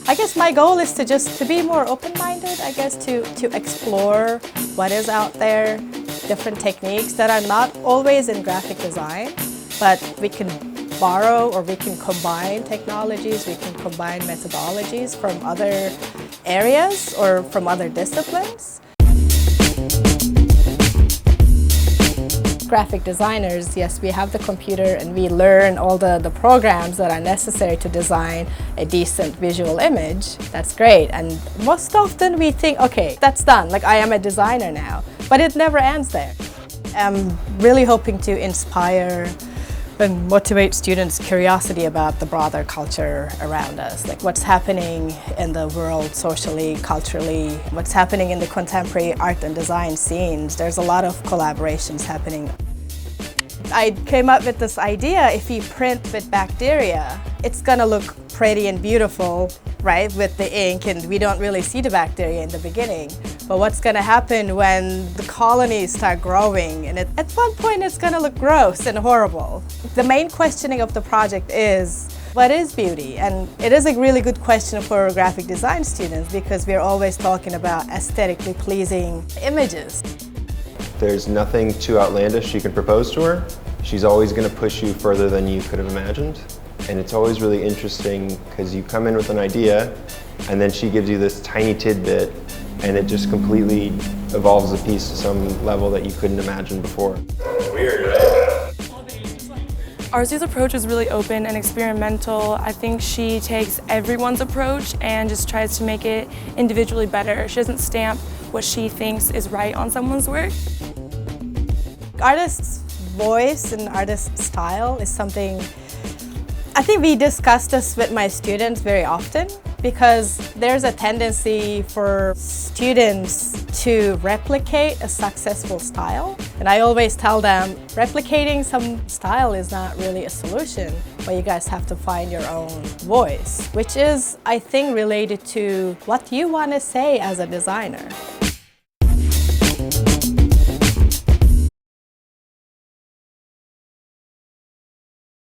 I guess my goal is to be more open-minded, I guess, to explore what is out there, different techniques that are not always in graphic design, but we can borrow or we can combine technologies, we can combine methodologies from other areas or from other disciplines. Graphic designers, yes, we have the computer and we learn all the programs that are necessary to design a decent visual image. That's great. And most often we think, okay, that's done, like I am a designer now. But it never ends there. I'm really hoping to inspire and motivate students' curiosity about the broader culture around us, like what's happening in the world socially, culturally, what's happening in the contemporary art and design scenes. There's a lot of collaborations happening. I came up with this idea, if you print with bacteria, it's gonna look pretty and beautiful, right, with the ink, and we don't really see the bacteria in the beginning. But what's gonna happen when the colonies start growing, and at one point it's gonna look gross and horrible. The main questioning of the project is, what is beauty? And it is a really good question for graphic design students because we're always talking about aesthetically pleasing images. There's nothing too outlandish you can propose to her. She's always going to push you further than you could have imagined. And it's always really interesting because you come in with an idea and then she gives you this tiny tidbit and it just completely evolves the piece to some level that you couldn't imagine before. Weird, right? Arzu's approach is really open and experimental. I think she takes everyone's approach and just tries to make it individually better. She doesn't stamp what she thinks is right on someone's work. Artist's voice and artist's style is something, I think we discuss this with my students very often because there's a tendency for students to replicate a successful style. And I always tell them, replicating some style is not really a solution, but you guys have to find your own voice, which is, I think, related to what you want to say as a designer.